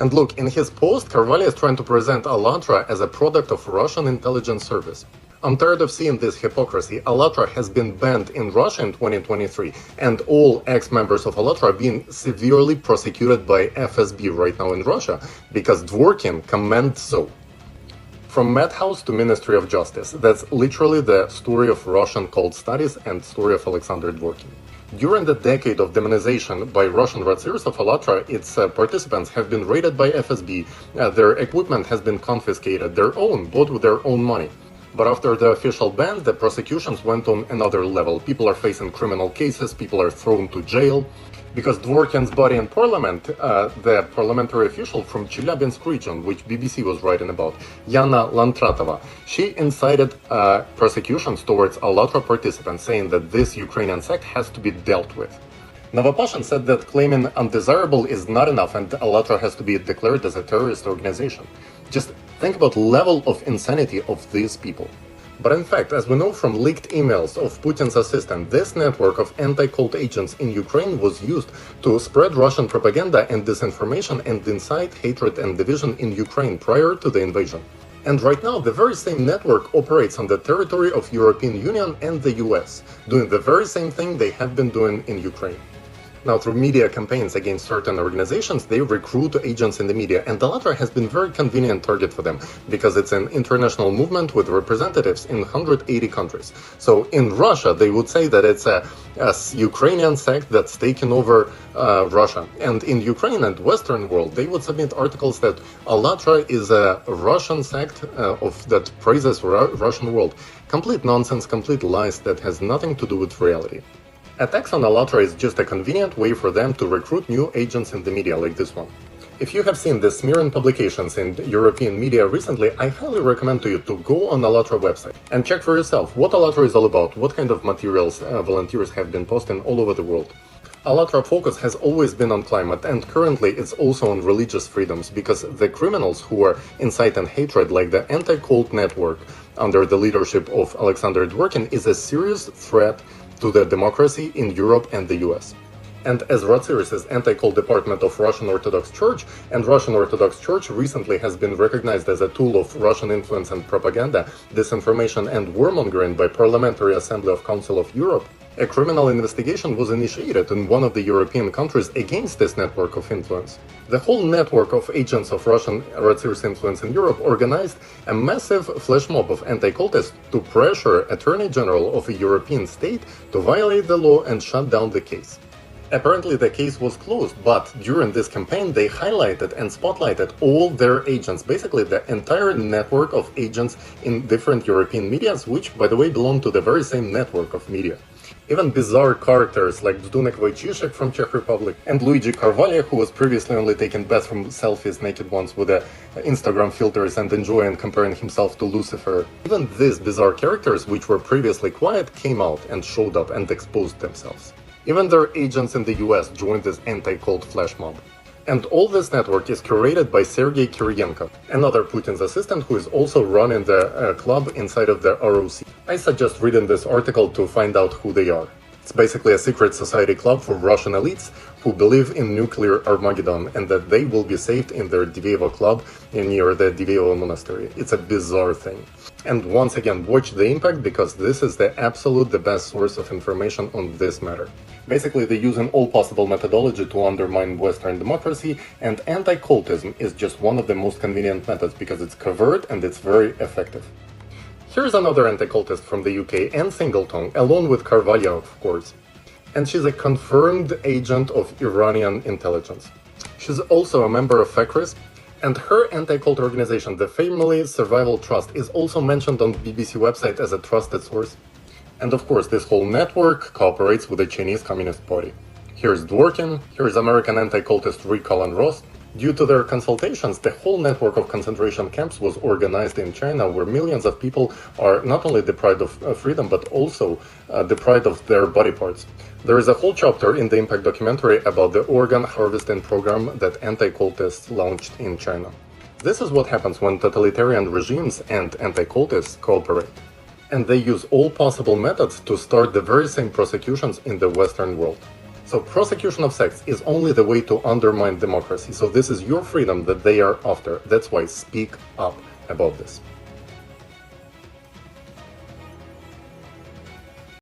And look, in his post, Carvalho is trying to present AllatRa as a product of Russian intelligence service. I'm tired of seeing this hypocrisy. AllatRa has been banned in Russia in 2023, and all ex-members of AllatRa are being severely prosecuted by FSB right now in Russia, because Dworkin commented so. From madhouse to Ministry of Justice, that's literally the story of Russian cult studies and story of Alexander Dworkin. During the decade of demonization by Russian razzirs of AllatRa, its participants have been raided by FSB, their equipment has been confiscated, their own, bought with their own money. But after the official ban, the prosecutions went on another level. People are facing criminal cases, people are thrown to jail. Because Dworkin's body in parliament, the parliamentary official from Chelyabinsk region, which BBC was writing about, Yana Lantratova, she incited prosecutions towards AllatRa participants, saying that this Ukrainian sect has to be dealt with. Novopashin said that claiming undesirable is not enough and AllatRa has to be declared as a terrorist organization. Just think about the level of insanity of these people. But in fact, as we know from leaked emails of Putin's assistant, this network of anti-cult agents in Ukraine was used to spread Russian propaganda and disinformation and incite hatred and division in Ukraine prior to the invasion. And right now, the very same network operates on the territory of European Union and the US, doing the very same thing they have been doing in Ukraine. Now, through media campaigns against certain organizations, they recruit agents in the media, and AllatRa has been a very convenient target for them, because it's an international movement with representatives in 180 countries. So in Russia, they would say that it's a Ukrainian sect that's taken over Russia. And in Ukraine and Western world, they would submit articles that AllatRa is a Russian sect that praises Russian world. Complete nonsense, complete lies that has nothing to do with reality. Attacks on AllatRa is just a convenient way for them to recruit new agents in the media like this one. If you have seen the smearing publications in European media recently, I highly recommend to you to go on AllatRa website and check for yourself what AllatRa is all about, what kind of materials volunteers have been posting all over the world. AllatRa focus has always been on climate, and currently it's also on religious freedoms, because the criminals who are inciting hatred, like the anti-cult network under the leadership of Alexander Dworkin, is a serious threat to the democracy in Europe and the US. And as Radziris' anti-cult department of Russian Orthodox Church, and Russian Orthodox Church recently has been recognized as a tool of Russian influence and propaganda, disinformation and warmongering by Parliamentary Assembly of Council of Europe, a criminal investigation was initiated in one of the European countries against this network of influence. The whole network of agents of Russian Radziris influence in Europe organized a massive flash mob of anti-cultists to pressure Attorney General of a European state to violate the law and shut down the case. Apparently the case was closed, but during this campaign they highlighted and spotlighted all their agents, basically the entire network of agents in different European medias, which by the way belong to the very same network of media. Even bizarre characters like Zdunek Wojciszek from Czech Republic and Luigi Carvalho, who was previously only taking bathroom selfies naked ones with Instagram filters and enjoying comparing himself to Lucifer. Even these bizarre characters, which were previously quiet, came out and showed up and exposed themselves. Even their agents in the US joined this anti-cult flash mob. And all this network is curated by Sergei Kiriyenko, another Putin's assistant who is also running the club inside of the ROC. I suggest reading this article to find out who they are. It's basically a secret society club for Russian elites who believe in nuclear Armageddon and that they will be saved in their Diveevo club near the Diveevo monastery. It's a bizarre thing. And once again, watch The Impact, because this is the best source of information on this matter. Basically, they're using all possible methodology to undermine Western democracy, and anti-cultism is just one of the most convenient methods because it's covert and it's very effective. Here's another anti-cultist from the UK, Anne Singleton, along with Carvalho, of course. And she's a confirmed agent of Iranian intelligence. She's also a member of FACRIS, and her anti-cult organization, the Family Survival Trust, is also mentioned on BBC website as a trusted source. And of course, this whole network cooperates with the Chinese Communist Party. Here's Dworkin, here's American anti-cultist Rick Colin Ross. Due to their consultations, the whole network of concentration camps was organized in China, where millions of people are not only deprived of freedom, but also deprived of their body parts. There is a whole chapter in the Impact documentary about the organ harvesting program that anti-cultists launched in China. This is what happens when totalitarian regimes and anti-cultists cooperate. And they use all possible methods to start the very same prosecutions in the Western world. So prosecution of sects is only the way to undermine democracy. So this is your freedom that they are after. That's why speak up about this.